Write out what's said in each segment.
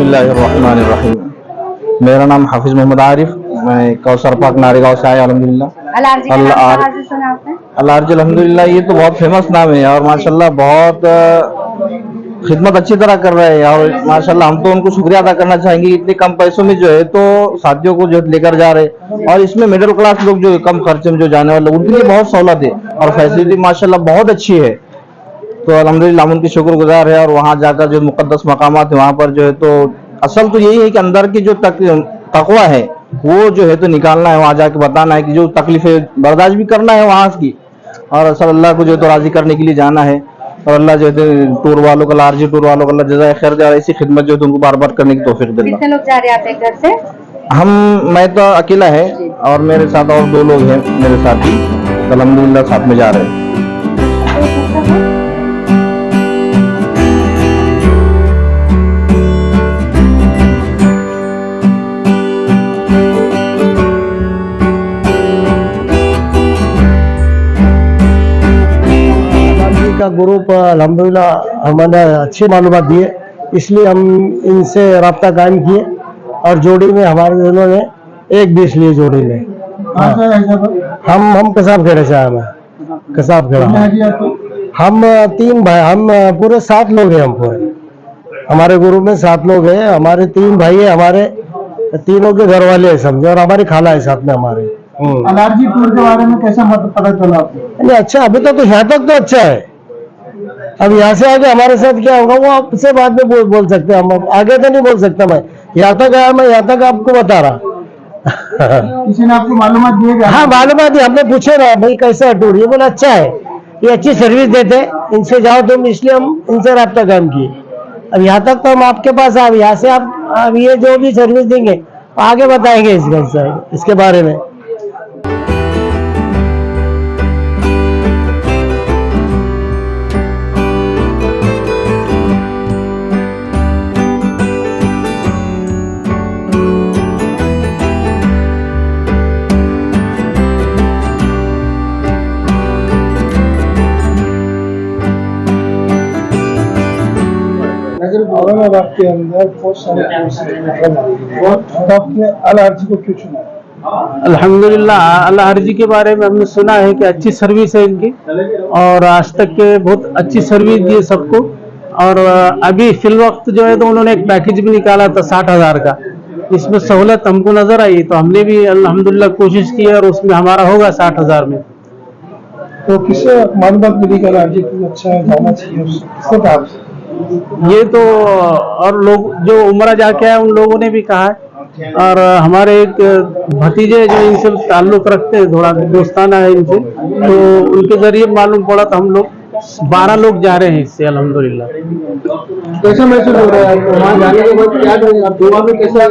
बिस्मिल्लाहिर्रहमानिर्रहीम। मेरा नाम हाफिज मोहम्मद आरिफ, मैं कौसर पाक नारेगांव से आया अल्हम्दुलिल्लाह। अल्लाह अल्हम्दुलिल्लाह, ये तो बहुत फेमस नाम है और माशाल्लाह बहुत खिदमत अच्छी तरह कर रहे हैं और माशाल्लाह हम तो उनको शुक्रिया अदा करना चाहेंगे। इतने कम पैसों में जो है तो साथियों को जो लेकर जा रहे हैं और इसमें मिडिल क्लास लोग जो कम खर्चे में जो जाने वाले उनके लिए बहुत सहूलत है और फैसिलिटी माशाल्लाह बहुत अच्छी है। तो अल्हम्दुलिल्लाह हम उनके शुक्रगुजार है और वहाँ जाकर जो मुकद्दस मकामात है वहाँ पर जो है तो असल तो यही है कि अंदर की जो तकवा है वो जो है तो निकालना है, वहाँ जाके बताना है कि जो तकलीफें बर्दाश्त भी करना है वहाँ की, और असल अल्लाह को जो है तो राजी करने के लिए जाना है। और अल्लाह जो है टूर वालों का, लार्जी टूर वालों का अल्लाह जज़ाए खैर दे और ऐसी खिदमत जो है तो उनको बार बार करने की तौफीक दे। कितने लोग जा रहे हैं आपके घर से? मैं तो अकेला है और मेरे साथ और 2 लोग हैं मेरे साथी, अल्हम्दुलिल्लाह साथ में जा रहे हैं। का ग्रुप अल्हम्दुलिल्लाह हमारे अच्छी मालूमात दिए, इसलिए हम इनसे रब्ता कायम किए और जोड़ी में हमारे दोनों ने 1-20 लिए जोड़ी में। हम कसाब खेड़े से आए हैं, कसाब खेड़ा। हम 3 भाई, हम पूरे 7 लोग हैं। हम पूरे हमारे ग्रुप में 7 लोग हैं। हमारे 3 भाई है, हमारे तीनों के घर वाले हैं समझे, और हमारी खाला है साथ में हमारे। अलारजी टूर के बारे में कैसा पता चला आपको? अच्छा, अभी तक तो यहाँ तक तो अच्छा है। अब यहाँ से आगे हमारे साथ क्या होगा वो आपसे बाद में बोल सकते हैं, हम आगे तो नहीं बोल सकता। मैं यहाँ तक आया, मैं यहाँ तक आपको बता रहा। किसी ने आपको मालूमात दी? हाँ, मालूमात दी। हमने पूछे ना भाई कैसा है टूर, ये बोला अच्छा है, ये अच्छी सर्विस देते, इनसे जाओ तुम, इसलिए हम इनसे रब्ता कायम किए। अब यहाँ तक तो हम आपके पास आए, यहाँ से आप ये जो भी सर्विस देंगे आगे बताएंगे इसके बारे में। औरंगाबाद के अंदर बहुत सारे अलारजी को क्यों चुना? अल्हम्दुलिल्लाह, अल्लाह हर्जी के बारे में हमने सुना है कि अच्छी सर्विस है इनकी और आज तक के बहुत अच्छी सर्विस दी सबको। और अभी फिल वक्त जो है तो उन्होंने एक पैकेज भी निकाला था 60,000 का, इसमें सहूलत हमको नजर आई तो हमने भी अल्हम्दुलिल्लाह कोशिश की और उसमें हमारा होगा 60,000 में। तो किससे मालूमात मिली कि अलारजी अच्छा है, जाना चाहिए, किससे कहा? ये तो और लोग जो उम्रा जाके आए उन लोगों ने भी कहा है, और हमारे एक भतीजे जो इनसे ताल्लुक रखते हैं, थोड़ा दोस्ताना है इनसे, तो उनके जरिए मालूम पड़ा तो हम लोग 12 लोग जा रहे हैं इससे अल्हम्दुलिल्लाह। कैसा महसूस हो रहा है आपको वहाँ जाने के बाद? क्या करेंगे आप दुआ में? कैसा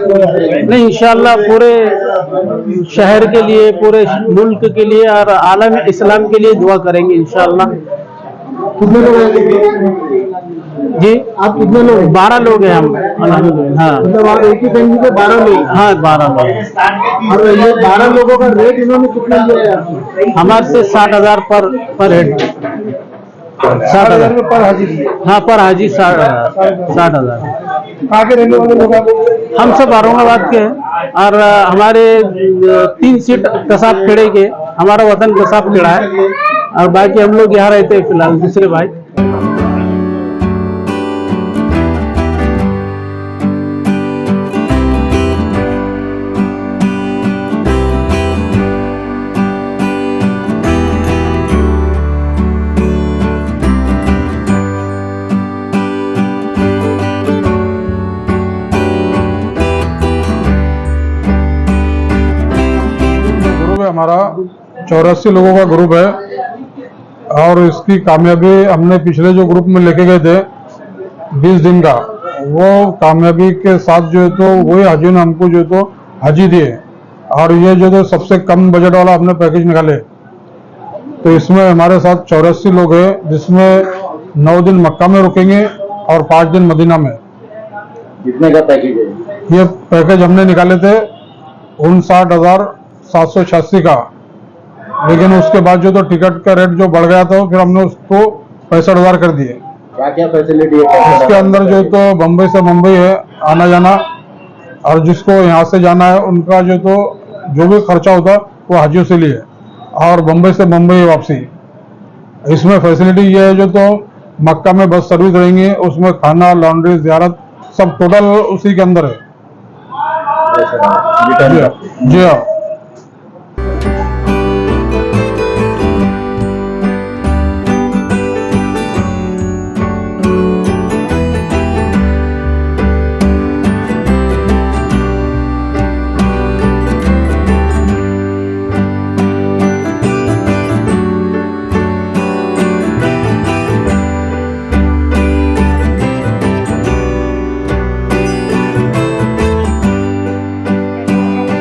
नहीं, इंशाअल्लाह पूरे शहर के लिए, पूरे मुल्क के लिए और आलम इस्लाम के लिए दुआ करेंगे इंशाअल्लाह। कितने लोग हैं जी? आप कितने लोग? 12 लोग हैं हम अल्हम्दुलिल्लाह। हाँ, मतलब आप एक ही फैमिली के 12 लोग? हाँ, 12 लोग। और ये 12 लोगों का रेट इन्होंने कितना लिया है आपसे? हमारे से 60,000 पर हेड। 60,000 पर हाजिर? हाँ, पर हाजी 60,000। कहाँ के रहने वाले लोग आप? हम सब औरंगाबाद के हैं और हमारे 3 सीट कसाब खेड़े के, हमारा वतन कसाब खेड़ा है और बाकी हम लोग यहाँ रहते हैं फिलहाल, दूसरे भाई। हमारा 84 लोगों का ग्रुप है और इसकी कामयाबी हमने पिछले जो ग्रुप में लेके गए थे 20 दिन का, वो कामयाबी के साथ जो है तो वही हाजी ने हमको जो है तो हाजी दिए। और ये जो तो सबसे कम बजट वाला हमने पैकेज निकाले, तो इसमें हमारे साथ 84 लोग हैं, जिसमें 9 दिन मक्का में रुकेंगे और 5 दिन मदीना में। कितने का पैकेज है? ये पैकेज हमने निकाले थे 59,786 का, लेकिन उसके बाद जो तो टिकट का रेट जो बढ़ गया था फिर हमने उसको 65,000 कर दिए। क्या क्या फैसिलिटी है? इसके अंदर जो तो बम्बई से मुंबई है आना जाना, और जिसको यहाँ से जाना है उनका जो भी खर्चा होता है वो हाजियों से लिए, और बम्बई से मुंबई वापसी। इसमें फैसिलिटी ये है जो तो मक्का में बस सर्विस रहेंगी, उसमें खाना, लॉन्ड्री, ज़ियारत सब टोटल उसी के अंदर है। जी हाँ।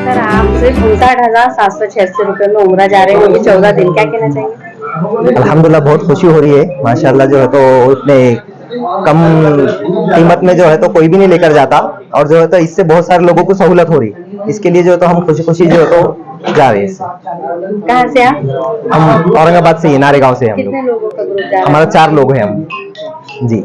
सर आप सिर्फ 59,786 रुपए में उम्रा जा रहे हैं, वो भी 14 दिन, क्या कहना चाहेंगे? अल्हम्दुलिल्लाह बहुत खुशी हो रही है माशाल्लाह। जो है तो इतने कम कीमत में जो है तो कोई भी नहीं लेकर जाता, और जो है तो इससे बहुत सारे लोगों को सहूलत हो रही है। इसके लिए जो है तो हम खुशी खुशी जो है तो जा रहे हैं इससे। कहाँ से आप? हम औरंगाबाद से, नारे गांव से हम कितने लोग। लोगों का ग्रुप जा रहा है? हमारा 4 लोग हैं हम जी।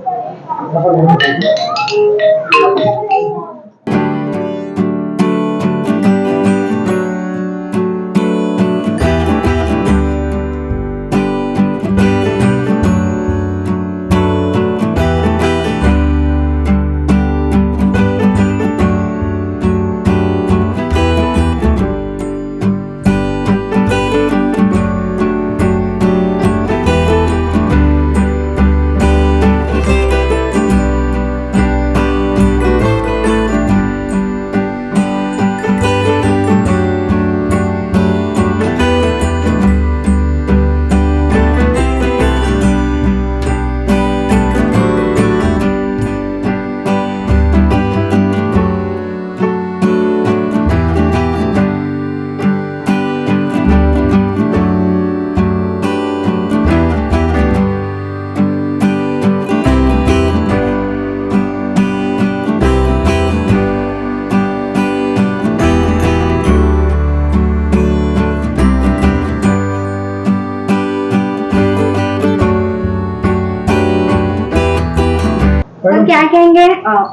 तो क्या कहेंगे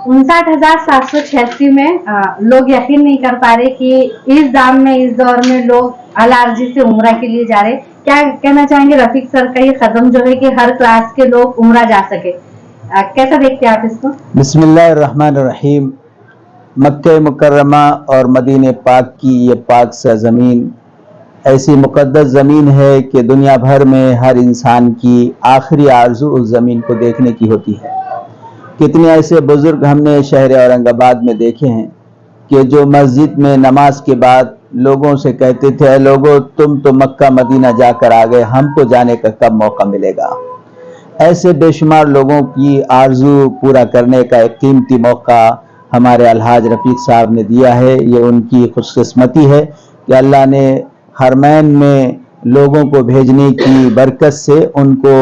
59,786 में लोग यकीन नहीं कर पा रहे कि इस दाम में, इस दौर में लोग अल-आरजी से उम्रा के लिए जा रहे। क्या कहना चाहेंगे रफीक सर का ये कदम जो है कि हर क्लास के लोग उम्रा जा सके, कैसा देखते हैं आप इसको? बिस्मिल्लाहिर्रहमानिर्रहीम। मक्के मुकर्रमा और मदीने पाक की ये पाक सरज़मीन ऐसी मुक़द्दस ज़मीन है कि दुनिया भर में हर इंसान की आखिरी आरज़ू उस ज़मीन को देखने की होती है। कितने ऐसे बुज़ुर्ग हमने शहर औरंगाबाद में देखे हैं कि जो मस्जिद में नमाज के बाद लोगों से कहते थे, लोगों तुम तो मक्का मदीना जाकर आ गए, हमको जाने का कब मौका मिलेगा। ऐसे बेशुमार लोगों की आरज़ू पूरा करने का एक कीमती मौका हमारे अलहाज रफ़ीक साहब ने दिया है। ये उनकी खुशकिस्मती है कि अल्लाह ने हरमैन में लोगों को भेजने की बरकत से उनको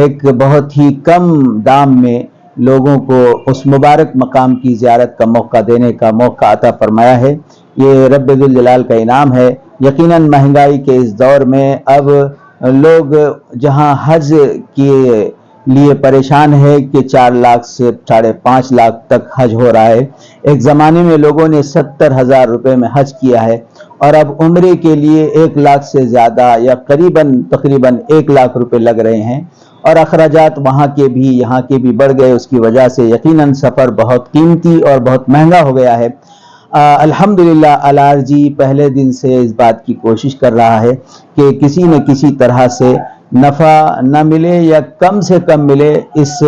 एक बहुत ही कम दाम में लोगों को उस मुबारक मकाम की ज़ियारत का मौका देने का मौका अता फरमाया है। ये रब्बुल जलाल का इनाम है। यकीनन महंगाई के इस दौर में अब लोग जहां हज के लिए परेशान है कि 4 लाख से 5.5 लाख तक हज हो रहा है। एक ज़माने में लोगों ने 70,000 रुपये में हज किया है, और अब उम्रे के लिए 1 लाख से ज़्यादा या तकरीबन 1 लाख रुपए लग रहे हैं, और अखराजात वहाँ के भी यहाँ के भी बढ़ गए। उसकी वजह से यकीनन सफ़र बहुत कीमती और बहुत महंगा हो गया है। अल्हम्दुलिल्लाह अल-आरजी पहले दिन से इस बात की कोशिश कर रहा है कि किसी न किसी तरह से नफ़ा न मिले या कम से कम मिले, इस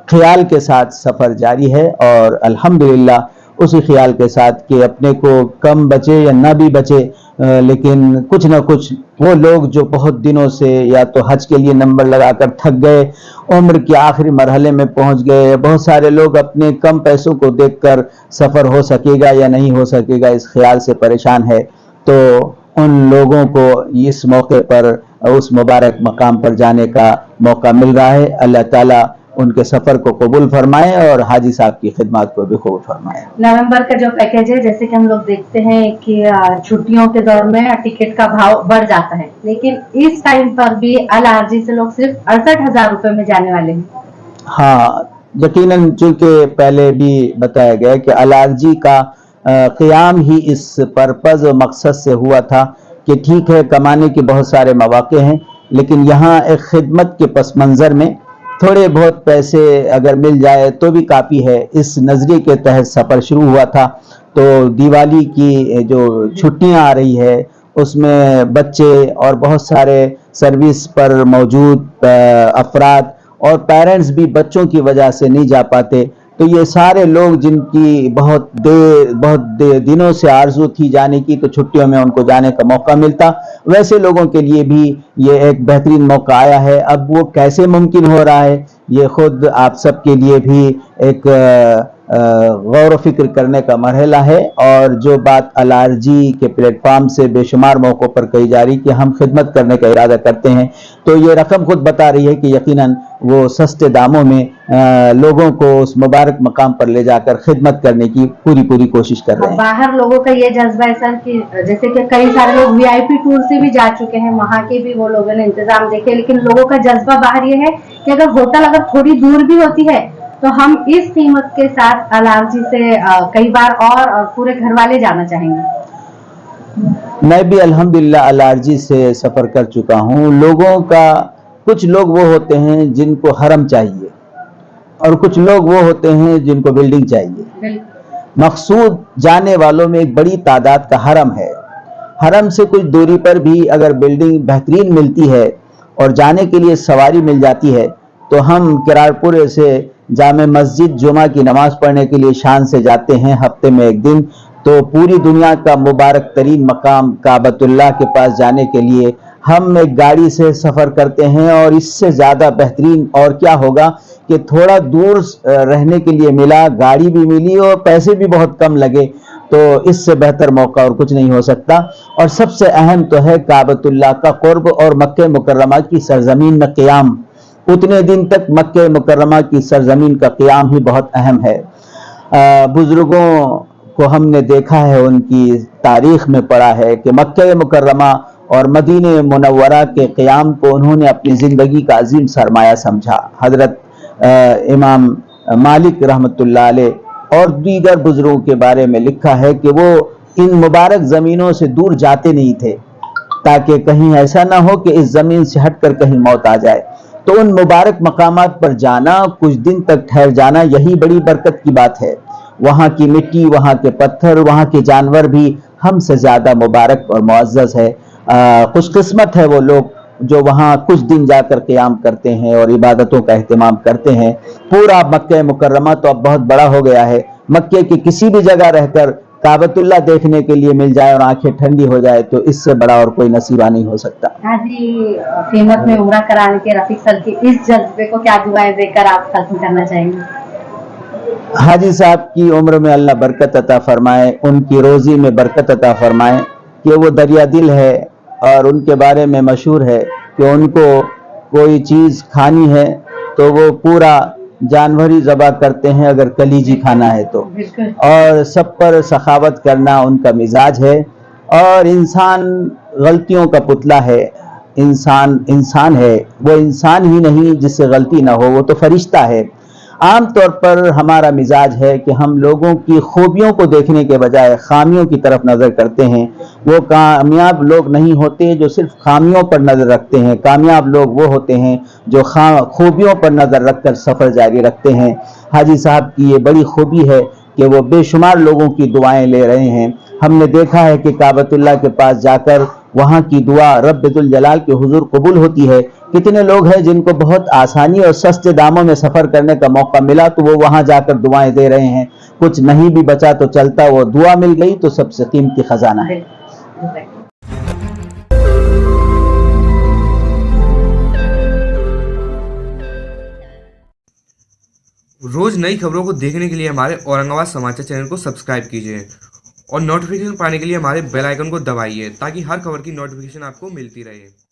ख्याल के साथ सफ़र जारी है। और अल्हम्दुलिल्लाह उसी ख्याल के साथ कि अपने को कम बचे या ना भी बचे, लेकिन कुछ ना कुछ वो लोग जो बहुत दिनों से या तो हज के लिए नंबर लगाकर थक गए, उम्र के आखिरी मरहले में पहुंच गए, बहुत सारे लोग अपने कम पैसों को देखकर सफ़र हो सकेगा या नहीं हो सकेगा इस ख्याल से परेशान है, तो उन लोगों को इस मौके पर उस मुबारक मकाम पर जाने का मौका मिल रहा है। अल्लाह ताला उनके सफ़र को कबूल फरमाए और हाजी साहब की खिदमत को भी कबूल फरमाए। नवंबर का जो पैकेज है, जैसे कि हम लोग देखते हैं कि छुट्टियों के दौर में टिकट का भाव बढ़ जाता है, लेकिन इस टाइम पर भी अल आरजी से लोग सिर्फ 68,000 रुपए में जाने वाले हैं। हाँ, यकीनन चूंकि पहले भी बताया गया कि अल आरजी का क़याम ही इस पर्पज़ और मकसद से हुआ था कि ठीक है कमाने के बहुत सारे मौके हैं, लेकिन यहाँ एक खिदमत के पस मंज़र में थोड़े बहुत पैसे अगर मिल जाए तो भी काफ़ी है। इस नज़रिए के तहत सफ़र शुरू हुआ था। तो दिवाली की जो छुट्टियां आ रही है उसमें बच्चे और बहुत सारे सर्विस पर मौजूद अफराद और पेरेंट्स भी बच्चों की वजह से नहीं जा पाते, तो ये सारे लोग जिनकी बहुत दिनों से आरजू थी जाने की, तो छुट्टियों में उनको जाने का मौका मिलता, वैसे लोगों के लिए भी ये एक बेहतरीन मौका आया है। अब वो कैसे मुमकिन हो रहा है ये खुद आप सब के लिए भी एक गौर फिक्र करने का मरहला है। और जो बात अल आरजी के प्लेटफॉर्म से बेशुमार मौक़ों पर कही जा रही कि हम खिदमत करने का इरादा करते हैं, तो ये रकम खुद बता रही है कि यकीनन वो सस्ते दामों में लोगों को उस मुबारक मकाम पर ले जाकर खिदमत करने की पूरी कोशिश कर रहे हैं। बाहर लोगों का ये जज्बा है सर कि जैसे कि कई सारे लोग वीआईपी टूर से भी जा चुके हैं, वहाँ के भी वो लोगों ने इंतजाम देखे, लेकिन लोगों का जज्बा बाहर ये है कि अगर होटल अगर थोड़ी दूर भी होती है तो हम इस कीमत के साथ अल आरजी से कई बार और पूरे घर वाले जाना चाहेंगे। मैं भी अल्हम्दुलिल्लाह अल आरजी से सफ़र कर चुका हूँ। लोगों का कुछ लोग वो होते हैं जिनको हरम चाहिए और कुछ लोग वो होते हैं जिनको बिल्डिंग चाहिए। मकसूद जाने वालों में एक बड़ी तादाद का हरम है। हरम से कुछ दूरी पर भी अगर बिल्डिंग बेहतरीन मिलती है और जाने के लिए सवारी मिल जाती है, तो हम किरारपुरे से जामे मस्जिद जुमा की नमाज पढ़ने के लिए शान से जाते हैं हफ्ते में एक दिन, तो पूरी दुनिया का मुबारक तरीन मकाम काबतुल्लाह के पास जाने के लिए हम एक गाड़ी से सफ़र करते हैं। और इससे ज़्यादा बेहतरीन और क्या होगा कि थोड़ा दूर रहने के लिए मिला, गाड़ी भी मिली और पैसे भी बहुत कम लगे, तो इससे बेहतर मौका और कुछ नहीं हो सकता। और सबसे अहम तो है काबतुल्लाह का कुर्ब और मक्के मुकर्रमा की सरजमीन में क़याम। उतने दिन तक मक्के मुकर्रमा की सरजमीन का क़याम ही बहुत अहम है। बुजुर्गों को हमने देखा है, उनकी तारीख में पढ़ा है कि मक्के मुकर्रमा और मदीने मुनव्वरा के क़याम को उन्होंने अपनी ज़िंदगी का अजीम सरमाया समझा। हज़रत इमाम मालिक रहमतुल्लाह अलैह और दीगर बुजुर्गों के बारे में लिखा है कि वो इन मुबारक ज़मीनों से दूर जाते नहीं थे ताकि कहीं ऐसा ना हो कि इस ज़मीन से हटकर कहीं मौत आ जाए। तो उन मुबारक मकामात पर जाना, कुछ दिन तक ठहर जाना, यही बड़ी बरकत की बात है। वहाँ की मिट्टी, वहाँ के पत्थर, वहाँ के जानवर भी हमसे ज़्यादा मुबारक और मुअज़्ज़ज़ है। खुशकिस्मत है वो लोग जो वहाँ कुछ दिन जाकर क़याम करते हैं और इबादतों का एहतमाम करते हैं। पूरा मक्के मुकर्रमा तो अब बहुत बड़ा हो गया है। मक्के की किसी भी जगह रहकर काबतुल्लाह देखने के लिए मिल जाए और आंखें ठंडी हो जाए, तो इससे बड़ा और कोई नसीबा नहीं हो सकता। हाजी कीमत में उम्रा कराने के रफीक सर की इस जज्बे को क्या दुआएं देकर आप खत्म करना चाहेंगे? हाजी साहब की उम्र में अल्लाह बरकत अता फरमाए, उनकी रोजी में बरकत अता फरमाए कि वो दरिया दिल है और उनके बारे में मशहूर है कि उनको कोई चीज़ खानी है तो वो पूरा जानवर ही ज़बा करते हैं अगर कलीजी खाना है तो। और सब पर सखावत करना उनका मिजाज है। और इंसान गलतियों का पुतला है। इंसान है, वो इंसान ही नहीं जिससे गलती ना हो, वो तो फरिश्ता है। आम तौर पर हमारा मिजाज है कि हम लोगों की खूबियों को देखने के बजाय खामियों की तरफ नज़र करते हैं। वो कामयाब लोग नहीं होते जो सिर्फ खामियों पर नज़र रखते हैं। कामयाब लोग वो होते हैं जो खूबियों पर नज़र रखकर सफ़र जारी रखते हैं। हाजी साहब की ये बड़ी खूबी है कि वो बेशुमार लोगों की दुआएं ले रहे हैं। हमने देखा है कि काबतुल्लाह के पास जाकर वहाँ की दुआ रब्बुल जलाल के हुजूर कबूल होती है। कितने लोग हैं जिनको बहुत आसानी और सस्ते दामों में सफ़र करने का मौका मिला तो वो वहाँ जाकर दुआएं दे रहे हैं। कुछ नहीं भी बचा तो चलता, वो दुआ मिल गई तो सबसे कीमती खजाना है। रोज नई खबरों को देखने के लिए हमारे औरंगाबाद समाचार चैनल को सब्सक्राइब कीजिए और नोटिफिकेशन पाने के लिए हमारे बेल आइकन को दबाइए ताकि हर खबर की नोटिफिकेशन आपको मिलती रहे।